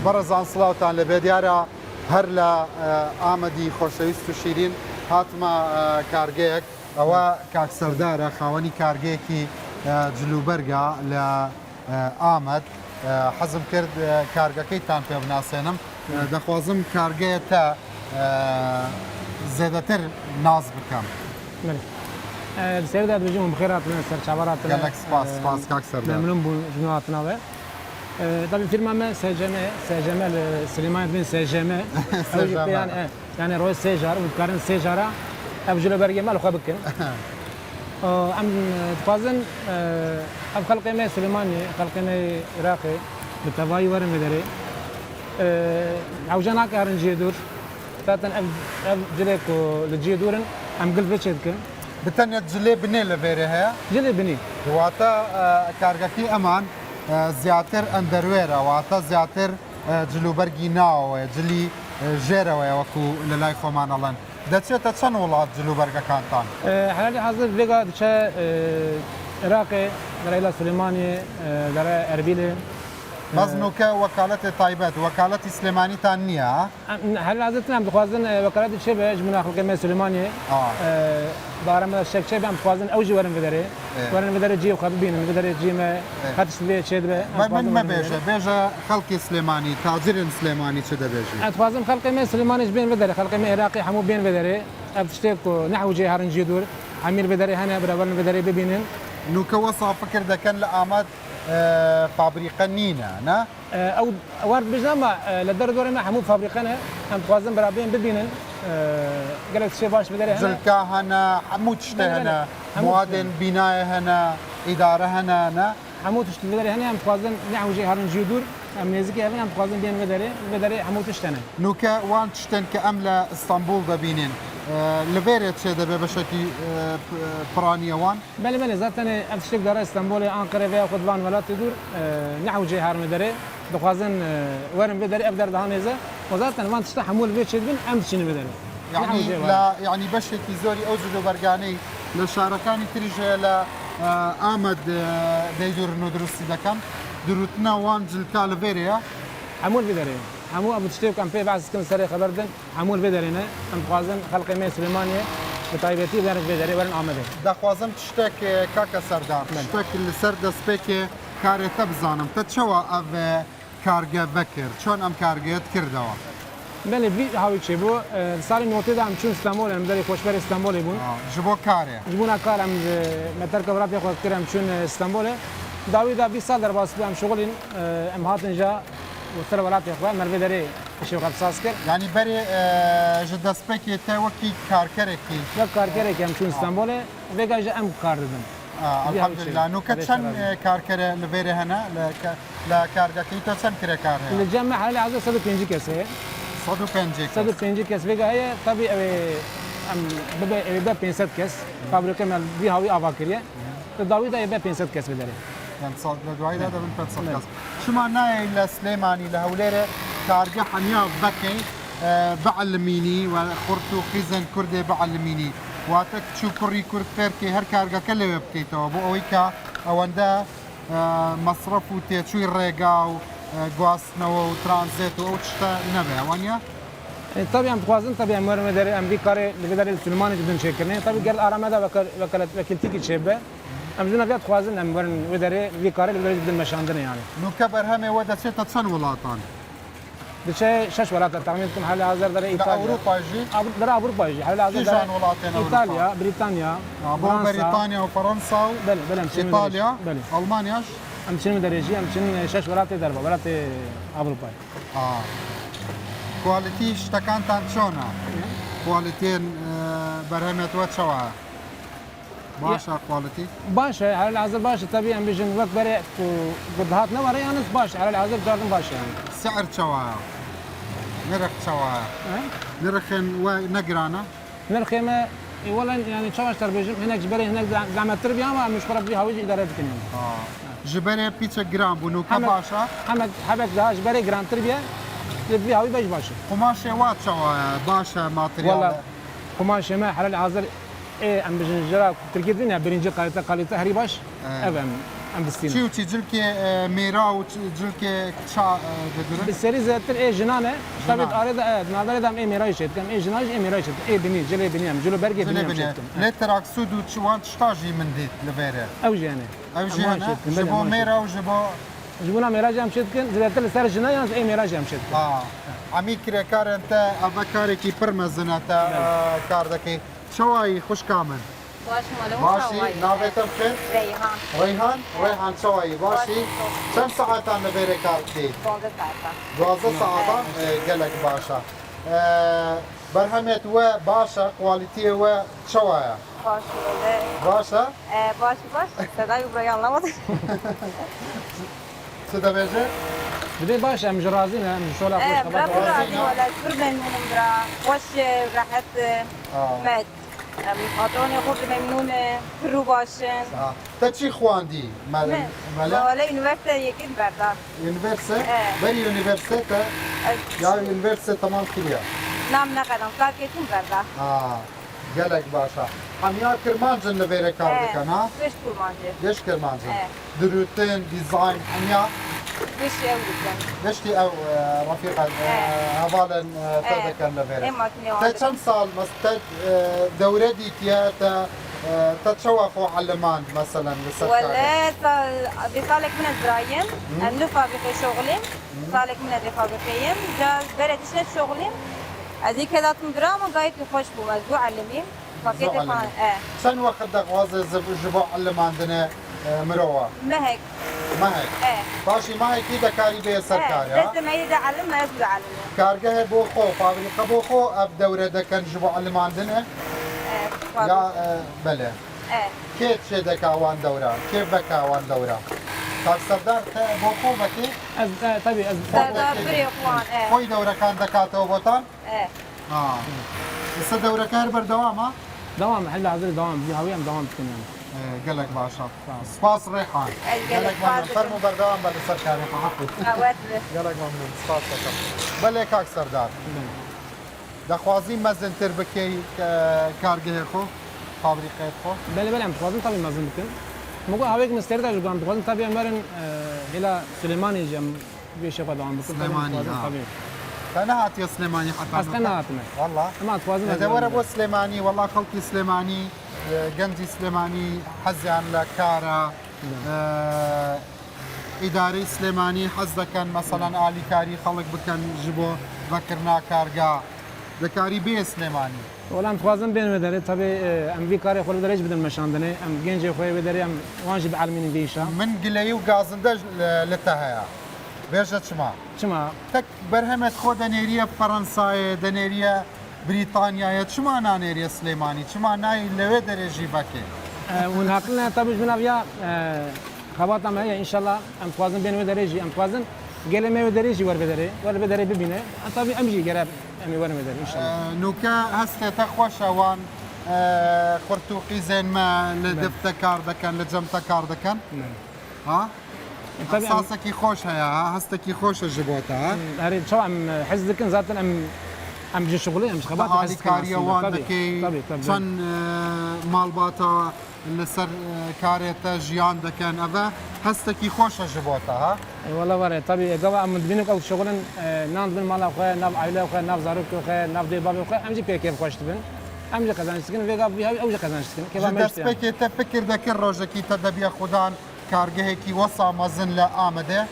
بەڕێزان سڵاوتان لەبێ دیارە هەر لە ئامەدی خۆشەویست و شیرین هاتمە کارگەیەک ئەوە کاک سەردارە خاوەنی کارگەیەکی جلوبەرگە لە ئامەد حەزم کرد کارگەکەیتان پێ بناسێنم دەخوازم کارگەیە تا زێدەتر ناز بکەم سێدا دوژم بخێراتنە سەرچاوەڕاتن گەلێک سپاس کاک سەردار ممنون بوون ژنواتناوێ طبعا فيلم سجمة سليمان بن سجمة يعني روي سجار وكارن سجارة أبجل برجع ما لخوا بكن أم تفازن أب خلقنا سليماني خلقنا عراقي بتواي ورم مدري عوجنا كارن جيدور فاتن أب جلكو لجيدورن أم قلب بتشدكن بتنيت جلي بني لفيرها جلي بني واتا كارجكي أمان زیاتر ئەندەروێرە واتە زیاتر جلوبەرگی ناوەوە جلی ژێرەوەی وەکو لە لای خۆمان ئەڵەن دەچێتە چەند وڵات جلوبەرگەکانتان حالی حاضر بێگا دچە عێراقی لەرەیلا سلێمانی لەرە ئەربیلێ مەزنوکە وەکالەتی تایبەت وەکالەتی سلێمانیتان نییە هەر حاضرتان بخوازن وەکالەتی چێ بێ ژمنا خەڵکەمە سلێمانی بارەمە شەکچێ بێم بخوازن ئەوژی وەرن بدەرێ وەرن بدەرە جێ و خەت ببینن بدەرێ جێمە خەتش بێ چێ دەبێ من مەبێژە بێژە خەڵکی سلێمانی تاجرن سلێمانی چ دەبێژی ئەتوازم خەڵکەمە سلێمانیش بێن بدەرێ خەڵکەمە عێراقی هەموو بێن بدەرێ ئەف شتێک و نەحو جێ هەرنجی دوور هەمیر بدەرێ هەنە برەوەرن بدەرێ ببینن نوکە وەسا فکر دەکەن لە ئامەد فابریقە نینە نه ئەو وارد بژنامە لە دەردۆرەمە هەموو فابریقەنە ئەم خوازم بەرابێن ببینن گەلێک شێ باش بدەرێ جلکا هەنە هەموو تشتە هەنە موادن بینایە هەنە ئیدارە هەنە نه هەموو تشت بدەرێ هەنێ ئەم خوازن نەحوجێ هەرنجی دوور ئەم نێزیکی هەبن ئەم خوازن بێن بدەرێ هەموو تشتەنە نوکە وان تشتن کە ئەم لە ئیستانبول دەبینین لەبێرێت چێ دەبێ بەشێکی پڕانیەوان بەێ بەێ زاتەنێ ئەم شتێک دەڕێ ئیستانبولی ئانقەرەوێ خودوان وڵاتی دوور نەحوجێ هەرمە دەرێ دەخوازن وەرم بدەرێ ئەف دەردەهانێزە وەزاتەن وان تشتە هەموو لەبێ چێت بن ئەم چینە بدەرێ یعنی بەشێکی زۆری ئەو جلوبەرگانەی لە شارەکانی تریژە لە ئامەد دەیدورن و دروستی دەکەن دروتنە وان جلکا لەبێرەیە هەموو بدەرێ هەموو ئەم شتێک ئەم پێ باسکن سەرێ خەبەردن هەموو بدەرێنە ئەم خوازن خەڵقی مێ سلێمانیە بە تایبەتی بەرن بدەرێ وەرن ئامادە دەخوازم شتێک کاکە سەردار شتێک لەسەر دەستپێکێ کارێتە بزانم تە چەوە ئەڤ کارگە بەکرد چۆن ئەم کارگەیەت کردەوە بەێ وی هاوی چێ بوو ساڵی نۆتێدا ئەم چون ئستانبول ئەم دەری خۆشبەر ئستانبولی بوون ji بۆ کارێ ji بوونا کار ئەم مەتەرکە وڵاتی خۆ کرد ئەم چون ئستانبولێ داویدا 20 سال دەرباس ئەم شغلین ئەم هاتنجا سەر وڵاتی خۆ مەربێ دەرێ شێخەت ساز کرد ینی بەرێ ji دەستپێکی تە وەکی کارکەرێکی وەک کارکەرێکی ئەم چون ئستانبولێ vێگاژە ئەم کار دەدەن نوکە چەند کارکەرە لەبێرە هەنا لە کارگەکەی تۆ چەند کرێ کار لە جەمە حالی حاضر 105 کەس هەیە 105 کەس vێگا هەیە تابی ئەوێ بە 500 کەس فابریکە دی هاوی ئاوا کردە لە داویدا بە 500 کەس بدەرێ لە دواییدا دەبن 500 کەس شمان نایە لە سلێمانی لە هەولێرە کارگە هەنیا بەکەی بەعلمینی و خورد و خیزن کوردێ بەعلمینی واتە کچ و کوڕی کورد فێرکەی هەر کارگەکە لەوێ بکەیتەوە بۆ ئەوەی کە ئەوەندە مەسرەف و تێچووی ڕێگا و گواستنەوە و ترانزێت و ئەو شتە نەبێ ئەوانە طبعا بخوازن طبعا مرمى داري ام دي كاري اللي بدل سليماني جدا شكرني طبعا قال ارامه دا وكالت وكيلتي شبه ام جنا فيات خوازن ام ورن وداري في كاري اللي بدل مشاندنا يعني نو كبر همه ودا سته تصن ولاطان بشي شش ولاط تعميدكم حال حاضر داري ايطاليا اوروبا جي در اوروبا جي حال حاضر جان ولاطين ايطاليا بريطانيا بريطانيا وفرنسا بل ايطاليا المانيا ام شنو درجي ام شنو شش ولاط دربا ولاط اوروبا كواليتي شتەکانتان چۆنە کوالیتێن بەرهەمێت وە چەوە باشە کوالیتی باشە هەر حاضر باشە تەبی ئەم بژن وەک بەرێ گوردهات نەوەڕێ یانس باش هەر حاضر جاردن باشە سعر چەوە نرخ چەوە نرخێن وای نەگرانە نرخێمە وەڵەن ینی چاوەشتر بێژم هەنێک بەرێ هەنێک زامەتر بیامە مشکڕە بی هەویجی دەرە بکەین ji berê pîçe giran bûn û ke baş e hebek daha ji berê girantir biye li hawî beş baş e qumaşê wa çawa ye baş e materyal qumaşê me helal hazir ê em bijin jira Tirkiye din ya birinci kalite herî baş ev ام دستين چی و چی جلکی میرا و جلکی چا دگرن؟ بالسري زادتر ايه جنانه طبعا جنان. اريد نظري دام ايه ميراي شد كم ايه جناج ايه ميراي شد ايه بني جلي بني ام جلو برقي بني ام جلبنه شد لی تراکسود و چوان چتاجی من دید لبیره او جاني او جهنه جبو میرا و جبو جبونا ميراج ام شد كن زادتر سر جنا يعني ايه ميراج ام شد عمی کره کار انت اوه کاری کی پرمزنه تا کار دکی شوایی خوش کامن باش مالو باشی ناویتم خیر ریحان ریحان شوایی باشی چند ساعتان لبیره کار کی؟ 12 12 ساعتا ساعتان گلک باشا برهمت و باشا کوالیتی و شوایا باش بوده باشا باش صدای برای anlamadım. چه دبیجه؟ بدي باش ام جرازين ام شولا خوش برا خبر راضي ولا كبر ممنون برا خوش راحت مد خاطرون خود ممنون رو باشن تا چی خواندی؟ مالا؟ ولا üniversite یکی بردا یونیورسه؟ بری یونیورسه تا؟ یا یونیورسه تمام کلیا؟ نام نقدم ساکتون بردا گلک باشا همیا کرمانجن لبیره کار دکن ها؟ beş kurmancı گش کرمانجن Evet. دروتن دیزاین همیا 5 ev dükkan گشتی او رفیقا هوالا تدکن لبیره hem makine تا var چند سال مستد دوره دیتیا تا تشوفوا علمان مثلا لسكاري ولا بصالك من الزرايم عنده فابريقة شغلي صالك من الفابريقية جا بلد شنت شغلي هذيك كذا تمدراما قايت خوش بو مزبوع علمي فكيت زو فان علمي. شن وقت دغواز جبو علم عندنا مروه مهك ما هيك باشي ما هيك كده كاري بيه سركاري ها بس ما يدا علم ما يزبو علمي كارجه بو خو فابريقا بو خو اب دوره ده كان جبو علم عندنا يا بله كيف شدك اوان دوره كيف بك اوان دوره تاك سردار بو خو بكي از طبيعي از سردار بري اخوان خوي دوره كان دكاته وبطن لسه دوره كان بردوام ها دوام محل عزيز دوام في هوية دوام بتكون يعني قالك باشا سباس ريحان قالك ممنون فرمو بردوام بل سركاري حقي اوات قالك ممنون سباس بله كاك سردار دخوازي مزن تربكي كارجه خو فابريقات خو بله عم تخوازن طبيعي مازن بكن مقو هوايك مستردة جو عم تخوازن طبيعي مرن إلى سليماني جم بيشي دوام بكن سليماني طبيعي انا هات يا سليماني حتى أصلا هاتنا والله ما تخوازن اذا ورا بو سليماني والله خلقي سليماني جنجي سليماني حزي عن لكارا إداري سليماني حز كان مثلا آلي كاري خلق بكن جبو ذكرنا كارجا ذكاري بي سليماني ولا ام تخوازن بين وداري طبيعي ام في كاري خلو دريج بدن مشاندني ام جنجي خوي وداري ام واجب عالمين بيشا من قلي وقازندج لتهيا بيجت شما شما تك برهمت خو دنيريا فرنسا دنيريا بريطانيا شما نانيريا سليماني شما ناي لوي درجي باكي ونهاقلنا طبيعي بنافيا خباطة معي ان شاء الله ام تخوازن بين وداريجي ام تخوازن قال ما وداريجي ور بدري ببينه طبيعي امجي قراب امي ور بدري ان شاء الله نوكا هسته تخوش وان خرطوقي زين ما لدفتا كار دكان لجمتا كار دكان ها احساسك خوش هيا ها هستك خوش جبوتا ها هاري شو ام حز ذكن ذات ام جي شغلي ام خبات حز كاريا وان دكي شن مالباتا لسر كاريتا جيان دكان افا هستك خوش جبوتا ها والله ورا طبيعي قوا ام دبينك او شغلن نان بن مالا خو ناب عائله خو ناب زاروك خو ناب دي بابي خو ام جي بي كيف خوش تبن ام جي قزانش تكن فيغا بي او جي قزانش تكن كيف ما دست بك تفكر ذاك الروجكي تدبي خدان كارجهكي وصا مزن لا آمده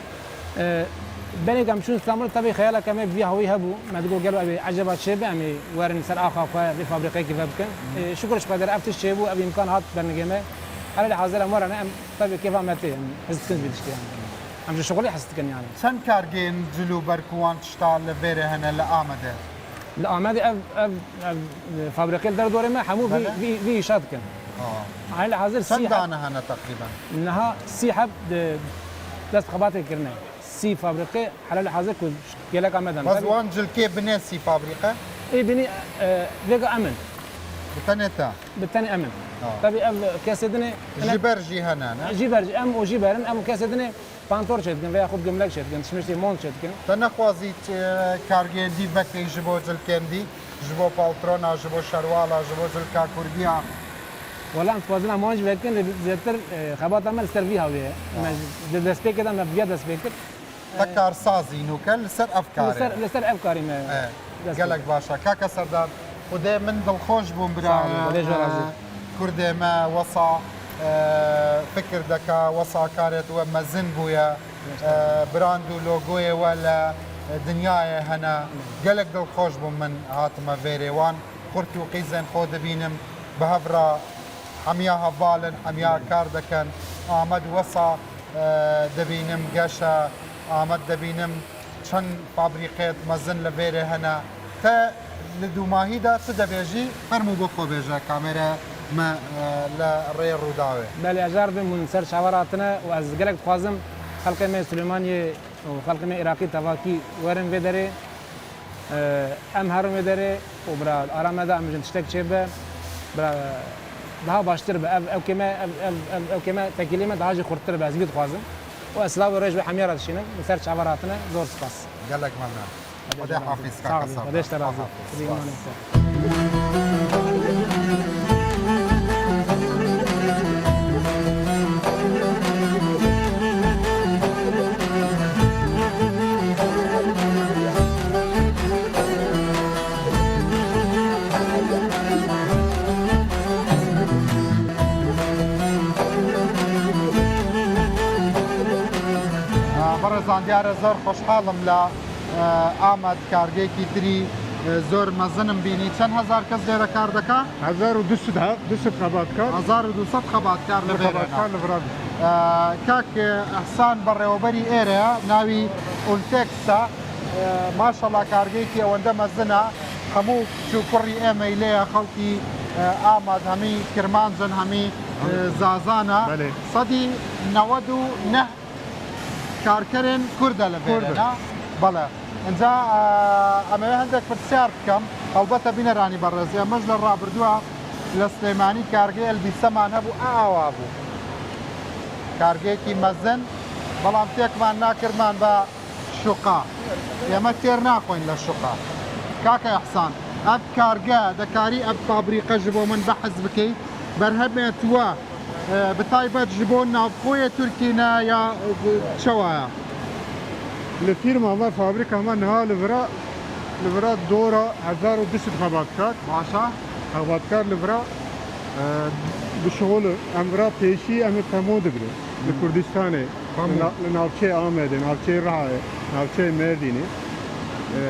بني قام شو استعمل طبيعي خيالك كم بيها هوي هبو ما تقول قالوا ابي عجبات شيء امي ورن سر اخا خو بفابريقه كيف بكن شكرش قادر افتش شيء ابي امكان هات برنامج على الحاضر امر انا طبيعي كيف ما تي حسيت كنت بدي يعني ام شغلي حسيت كن يعني شن كارجين جلو بركوان تشتغل لفيره هنا لا آمده لا ما دي فابريقه در دوره ما حمو في شاد كن على الحاضر شن دانا هنا تقريبا انها سي حب دست خباتك كرنا سي فابريقه على الحاضر كل قالك امدان بس وان جل كيف بني سي فابريقه اي بني فيجا امن بتنتا بالثاني امن طبي كاسدني جبرجي هنا جبرجي ام وجبرن ام كاسدني بانتور شد كن ياخذ جملك شد كن شمشتي مون شد كن تنخوازي كارجين دي بكي جبو جل كندي جبو بالترونا جبو شروالا جبو جل كاكوربيا ولا ام فازنا مانج لكن زيادتر خبات عمل سيرفي هاوي ما دست كده ما بيا دست بيكر تكار سازي نوكل لسر افكاري لسر افكاري ما قالك باشا كاكا سردار خدي من دڵخۆش بووم برا کوردێ مە وەسا فکر دەکا وەسا کارێت وە مەزن بووە براند و لۆگۆیەوە لە دنیاە هەنا گەلک دڵخۆش بووم من هاتمە vێرێوان قورت و قیزێن خۆ دەبینم بە هەڤرا هەمیا هەڤاڵن هەمیا کار دەکەن ئامەد وەسا دەبینم گەشە ئامەد دەبینم چەند فابریقێت مەزن لە vێرێ هەنا تا لدوماهیدا چ دەبێژی فەرموو بۆ خۆ بێژە کامێرە لە ڕێ ڕووداوێ بەێ ئەجار بم من سەر چاوەڕاتنە و ئەس گەلێک خوازم خەڵکە مێ سلێمانی و خەڵکە مێ عێراقی تەواکی وەرن vê derê em herin vê derê û bira arameda em jin tiştek çêbe bira daha baştir be ev kême tekilî me daha jî xurttir be ez vî dixwazim û ez silav rêj wê hemiyara dişînim min ser çaweratine zor spas gelek memnun خدا حافظ sağ kaka olun sağ خداش ترازی بەڕێزان دیارە زۆر خۆشحاڵم لە ئامەد کارگەیەکی تری زۆر مەزنم بینی چەند هزار کەس لێرە کار دەکا 1200 خەباتکار 1200 خەباتکار لە خەباتکار لە ڤرا کاک ئەحسان بەڕێوەبەری ئێرەیە ناوی ئولتێکسە ماشەڵا کارگەیەکی ئەوەندە مەزنە هەموو کوڕی ئێمەی لێیە خەڵکی ئامەد هەمی کرمانجن هەمی زازانە سەدی 99 کارکەرێن کووردە لە بێرەنا بەڵێ اینجا ئەمەوێ هەندێک پرسیار بکەم هەڵبەتە بینەرانی بەڕێزی ئەمەش لە ڕابردووە لە سلێمانی کارگەی ئەلبیسەمان هەبوو ئاوا بوو کارگەیەکی مەزن بەڵام تێکمان ناکردمان بە شوقا ئێمە تێر ناخۆین لە شوقا کاکە ئەحسان ئەب کارگە دەکاری ئەب فابریقەژ بۆ من بەحەز بکەیت بەرهەمێتوە بتایبەت ji bo navxoyê Tirkîne ya çewaya li fîrma me fabrîka me niha li vira dora 1200 xebatkar başa xebatkar li vira bi şoğlu em vira pêşî em ê temo digirin li Kurdistanê li navçeyê Amedê navçeyê Rihayê navçeyê Mêrdînê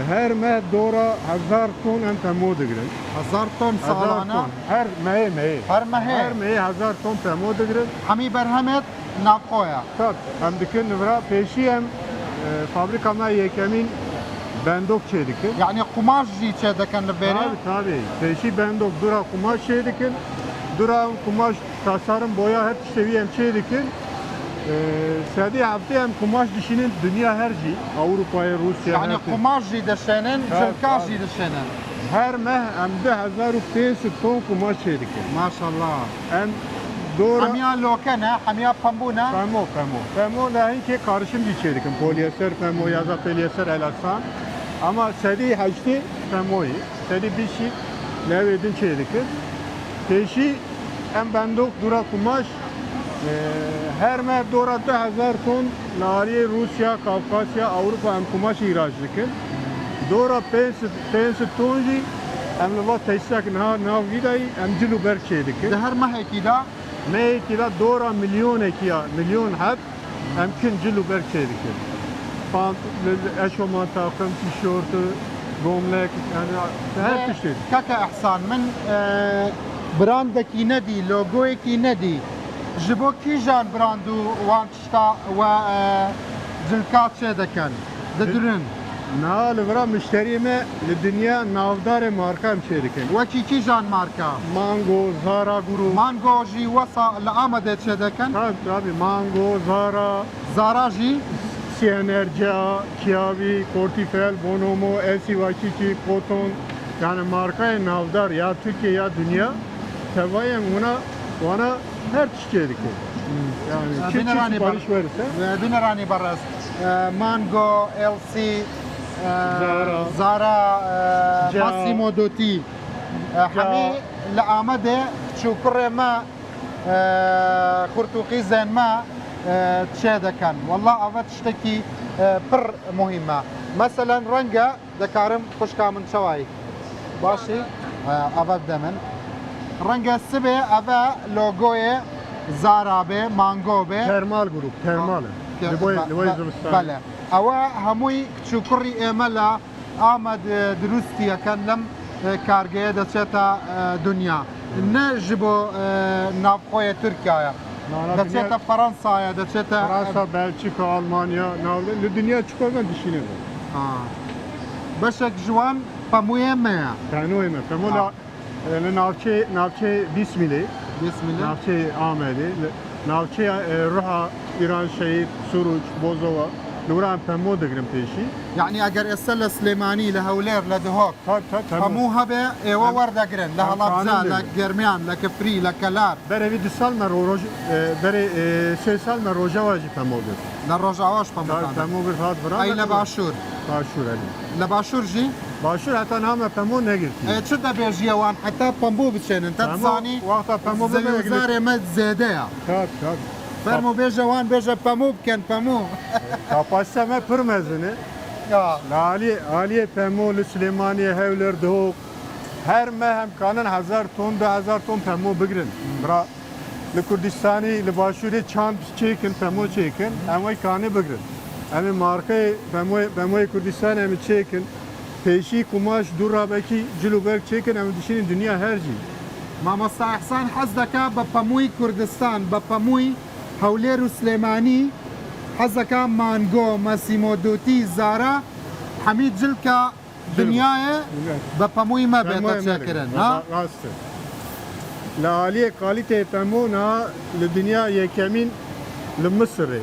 her me dora 1000 ton em temo digirin 1000 ton salane her meyê her mehê 1000 ton temo digirin hemî berhemet navxoya tak em dikin li vira pêşî em fabrika me yekemîn bendok çê dikin yani qumaş jî çê dikin li bêrê tabii pêşî bendok dura kumaş çê dikin dura kumaş tasarım boya her tiştevî em çê dikin Sedî heftê em kumaş dişînin dünya her jî Avrupayê Rusya yani qumaş jî dişênin cilka jî dişênin her meh em 2500 ton kumaş çê dikin maşallah em dora hemiya loke ne hemiya pembû ne pemo lehînkê karışım jî çê dikin polyeser pemo ya da polyeser elasan ama sedî heştê pemoyî sedî bişî levê din çê dikin pêşî em bendok dura kumaş her me dora 2000 ton nariye Rusya, Kafkasya, Avrupa em kumaş ihraç dikin. Dora 500 ton jî em li va tesisek nav vidayî em cil û berk çê dikin. Di her mehekî da Mehekî da dora milyon heb em kin cil û berk çê dikin. Eşofman takım, tişörtü, gömlek yani her tiştê. Kaka Ehsan min brandekî nedî, logoyekî nedî ji bo kîjan brand û wan tişta we cilka çê dikin didirin Na li vira müşterî me li dinya navdarê marka em çê dikin. wekî kîjan marka Mango, Zara guru. Mango jî wesa li Amedê çê dikin Tabii Mango, Zara, Zara jî Sinergia, Kiavi, Cortifel, Bonomo, Elsivaçiçi, Koton yani markaya navdar ya Türkiye ya dünya tevayen ona her çiçeği dikin. Yani çift sipariş verirse بنراني برز مانجو LC زارا ماسيمو دوتي حمي لآمده شو كره ما خورتوقی زێنما چێ دەکەن والله ئەوە شتێکی پڕ مهمە مەسەلەن ڕەنگە دەکارم خوشکا من چاوایی باشی ئەوە بدە من ڕەنگە سبێ ئەوە لۆگۆیە زارا بێ مانگۆ بێ Termal grup, termal. Li Zivistan. بەڵێ ئەوە هەمووی کچووکڕی ئێمە لە ئامەد دروستیەکەن لەم کارگەیە دەچێتە دنیا نە ji بۆ ناوخۆیە تورکایە دەچێتە فەڕەنسایە دەچێتە Fransa, Belçika, Almanya, li dünya çıkarma dişini. بەشێک جوان پەموویە مەیە Tanıyım. Pemo li navçe Bismillah, بسم navçe Ahmedi, navçe Ruha, İran Şehit, Suruç, Bozova. Nuran Pemo digirim peşi. یعنی ئەگەر ئێستا لە سلێمانی لە هەولێر لە دهۆک Tabii. هەموو هەبێ ئێوە وەردەگرن لە هەڵابجا لە گەرمیان لە کەفری لە کەلار Berevi disal me roj, bere sal me rojavacı Pemo bir. لە ڕۆژاواش پەمەکان Pemo bir hat bırak. ئەی لە باشوور Başur Ali. لە باشوورژی Başur hatta name Pemo ne girdi? چ دەبێژیەوان حتا پەمبوو بچێنن تەزانی Vakta Pemo زەویزارێمە زێدەیە Tabii. فەرمو بێژەوان بێژە پەموو بکەن پەموو Kapasiteme pırmezini. Ali Pemo, Süleymaniye, Hevler, Doğuk. Her mehem kanan 1000 ton, 1000 ton Pemo bigrin. Bra, li Kurdistani, li Başuri çant çekin, Pemo çekin. Ama kanı bigrin. Ama markayı Pemo Kurdistan ama çekin. Peşi kumaş durabeki ciluberk çekin. Ama düşünün dünya her şey. مامۆستا ئەحسان حەز دەکا بە پەمووی کوردستان بە پەمووی هەولێر و سلێمانی حەز دەکا مانگۆ مەسیمۆدوتی زارا حەمید جلکە دنیایە بە پەمووی مەبێتە چێکردن Rastı. La aliye kalite Pemo na li dünya yekemin li Mısır'ı.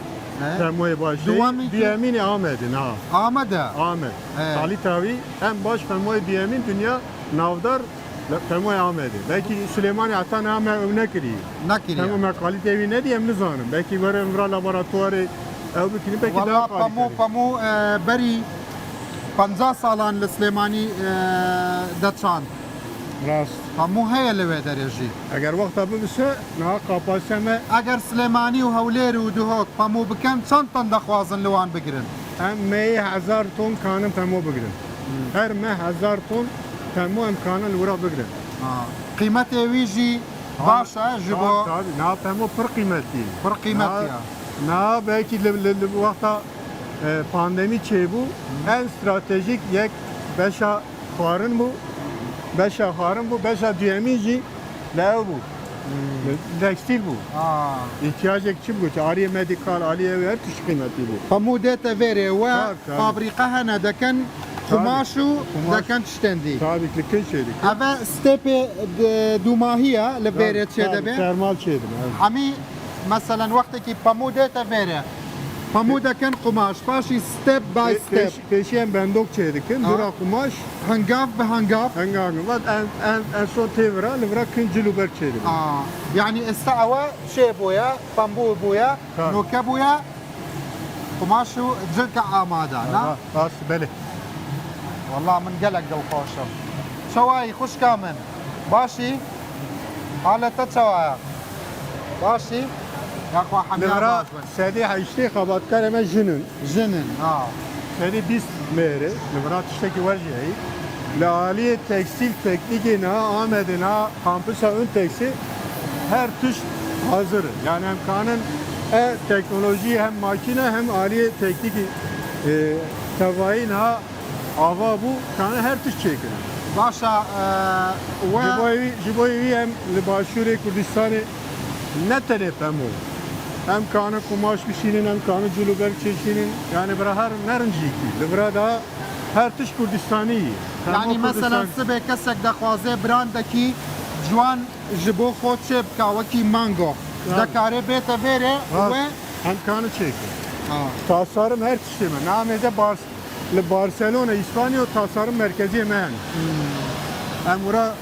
Pemo'ya başı. Duamı ki- Biyemin Ahmet'in ha. ئامادە Ahmet. Evet. Kalitevi en baş Pemo'ya biyemin dünya navdar Pemo'ya Ahmet'i. Belki Süleymaniye hatta name övne kiriyor. نەکرێ Pemo me kalitevi ne diyeyim ne zanım. Belki böyle emra laboratuvarı ev bikini belki وەڵا daha پەموو kaliteli. پەموو بەری 50 ساڵان لە سلێمانی دەچاند Rast. هەموو هەیە لەوێ دەرێژی Eğer vakta bu bise na kapasiteme ئەگەر سلێمانی و هەولێر و دوهۆک پەموو بکەن چەند تەن دەخوازن لەوان بگرن em meyi 1000 ton kanın Pemo bigrin. Her me 1000 ton Pemo imkanı lura bigrin. قیمەتێویژی باشە ji بۆ Tabii, na Pemo pır kıymetli. پڕ قیمەتیە Na belki bu vakta pandemi bu en stratejik yek beşa xarın bu. Beşa xarın bu, beşa düyemici lev bu. Tekstil bu. İhtiyaç ekçi bu. Ariye medikal, ariye her tür kıymetli bu. هەموو دێتە vێرێ و tabii. فابریقە هەنە دەکەن قماش و دەکەن شتێندی Tabii ki kın şeydik. ئەvە ستێپێ دوماهیە لە vێرێ چێ دەبێت Termal şeydim. هەمی مەسەلەن وەختێکی پەموو دێتە vێرێ هەموو دەکەن قماش پاشی ستێپ بای ستێپ Peşiyen bendok şeydik. Dura kumaş, هەنگاف بە هەنگاف hengangı. Vat en son tevra, livra kıncı luber şeydim. یعنی ئێستا ئەوە شێ بووە پەمبوو بووە Ha. نۆکە بووە قماش و جلکە ئامادە Rast, beli. والله من گەلک دڵخۆشم چاوایی خوشکا من باشی حالەتە چاوایە باشی یاخوا Livra حەمیان sedi haişti kabatkar hemen jünün. ژنن Sedi biz meyre, livra tişteki var şeyi. Lali tekstil teknikine, Ahmet'ine, kampüse ön tekstil her tüş hazır. Yani hem kanın teknoloji hem makine hem aliye teknik tevayın ha ava bu kanı her tüş çekiyor. باشە و Jiboyevi hem Başuri Kurdistan'ı ne talep hem o. Hem kanı kumaş kişinin hem kanı culuber çeşinin yani bura her nerinciki. Bura da her tüş Kurdistan'ı. یعنی مەسەلەن سبێ کەسێک دەخوازێ براندەکی جوان ji بۆ خۆ چێ بکاوەکی مانگۆ دەکارێ بێتە vێرێ و hem kanı çekiyor. Tasarım her tişteme. Namede Barcelona, İspanya tasarım merkezi hemen. Hem bura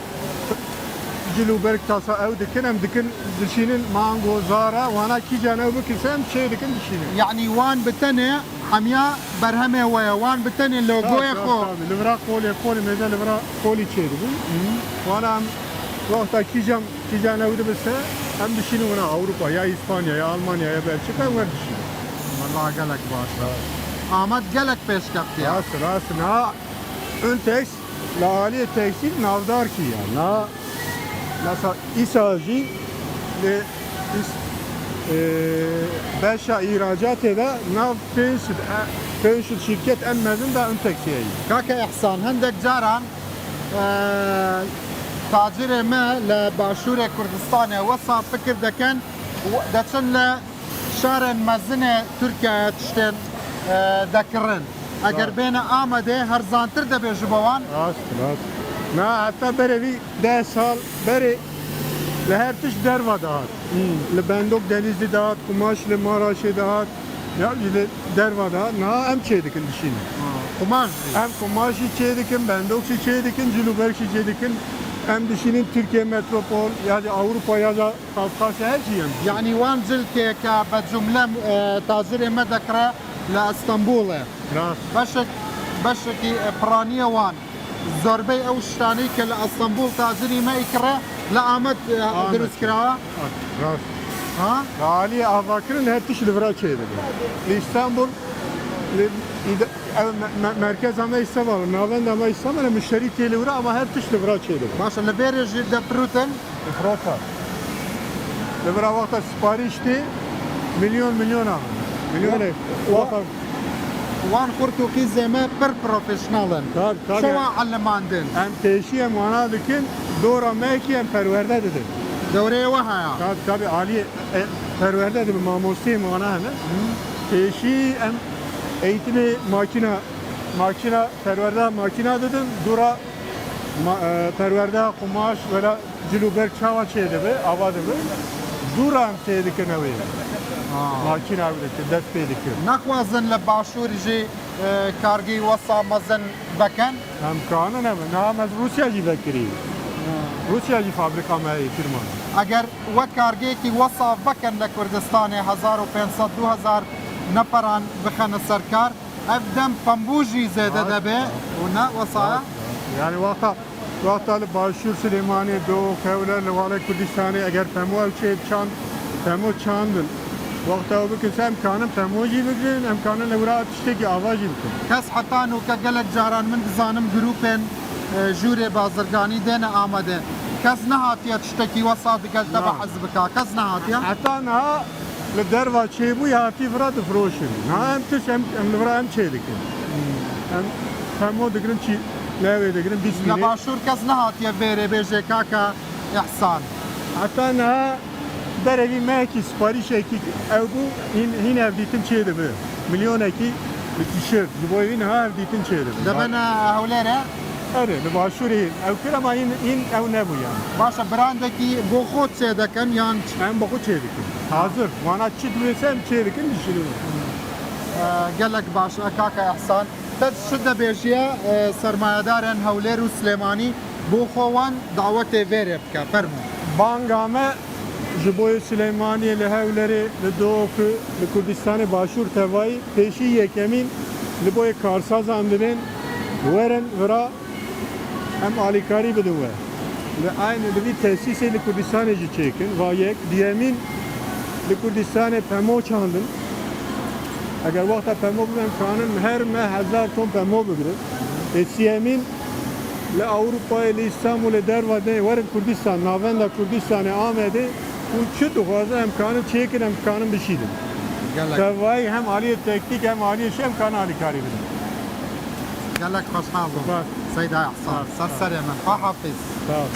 Ciluberk tasa ev dikin hem dikin dişinin mango zara wana ki cana bu kisem şey dikin dişinin. یعنی وان بتەنێ هەمیا بەرهەمێ وەیە وان بتەنێ لۆگۆیە خۆ Livra koli meze livra koli çeydi bu. Wana hem vakta ki cana ev de bise hem düşünün ona Avrupa ya İspanya ya Almanya ya Belçika onlar düşünün. والله قالك باشا آمد قالك بيش كفتي Rast na Öntex la aliye tekstil navdar ki ya. Na mesela İsa'cı ve beşa ihracat ede nav penşit şirket emmezin de Öntex'e. كاكا إحسان هندك جاران تاجر ما لباشور كردستان وصا فكر دكن دچن لشار مزنه تركيا تشتن دكرن اگر بين آمده هر زانتر ده بجبوان Rast. Na hatta beri bir 10 sal beri le her tiş derva dağıt. Le bendok denizli dağıt, kumaş le Maraş'ı dağıt. Ya le derva dağıt. Na hem çeydikin dişini. قماش Hem kumaş içeydikin, bendok içeydikin, cülüberk içeydikin. Hem dişinin Türkiye metropol, yani Avrupa ya da Kafkasya her şeyi hem. يعني وان جلك كبجملة تاجر ما دكرة لاسطنبول Rast. بشكي برانية وان زربي او شتاني كالاسطنبول تاجري ما يكره لا آمد دروس كراها Rast. ها Ali Avakır'ın her tiş livra çeydi. İstanbul merkez ama İstanbul, Navend ama İstanbul müşteri telivra ama her tiş livra çeydi. ماشا لبيرج دا بروتن Frota. Livra vakta siparişti milyon ama. Milyon ev. Vakta وان خورتو كي زما بر بروفيشنالن Tabii. شو علماندن Hem teşhiye mana dikin doğra meki hem perverde dedi. دوري وها Tabii Ali perverde dedi mamosti mana hem. Teşhi hem eğitimi makina perverde makina dedim dura perverde kumaş böyle cülüberk çava çeydi be avadı be. Duran çeydi kenevi. Makina bir dest peydikin. نخوازن لباشور جي كارجي وصا مزن بكن Hem kanun hem namaz Rusyacı bekiri. Rusyacı fabrika meyyi firma. اگر وكارجي كي وصا بكن لكردستان 1500 2000 نفران بخن السركار ابدم بامبوجي زيادة دبي ونا وصا Yani vaktalı Başur Süleymani Doğu Kevler Levale Kurdistan'ı eğer temu ölçeği temu çandın. Vakta bu kez hem kanım temu gibi hem kanım levra atıştaki avaz gibi. كاس حتان وكجلك جاران من دزانم جروبين جوري بازرگاني دين آمده كاس نهاتيا تشتكي وصا دقل تبع حزبك كاس نهاتيا Hatta na le derva çebu yati vrat froşin. Na hem tiş hem levra hem çeydik. Hem temu dikrin çi leve dikrin bismillah. لباشور كاس نهاتيا فيري بيجي كاكا إحسان Hatta na derevi meki sipariş eki ev bu hin evditin çeydi be. Milyon eki tişört. Bu evin ha evditin çeydi. دبنا هوليرة Öyle başuri ev kira ama in ev ne bu yani. باشا براندكي بو خود سيدكن يان Ben boku çeydik. Hazır. Bana çit versem çeydikin düşünüyorum. قالك باشا كاكا إحسان تد شدة بيجيا سرمایه‌دارن هولير وسليماني بو خوان دعوتي فيري بكا فرمو Bangame Jiboy Süleymaniye lehevleri le Doğuku le Kurdistan'ı başur tevayı peşi yekemin le boy Karsaz andının veren vera hem alikari bedüve ve aynı bir tesis le Kurdistan'ı çekin vayek diyemin le Kurdistan'ı pemo çandın eğer vakta pemo ben kanun her me 1000 ton pemo bilir siyemin le Avrupa'ya le İstanbul'a dervade var Kurdistan navenda Kurdistan'a Ahmet'e bu çıtı fazla imkanı çekin imkanı bir şeydi. قالك Tevay hem aliye teknik hem aliye şey imkanı alikari bilir. قالك خوش حاضر بس. سيدة إحسان سرسر يا من حافظ Sağ ol.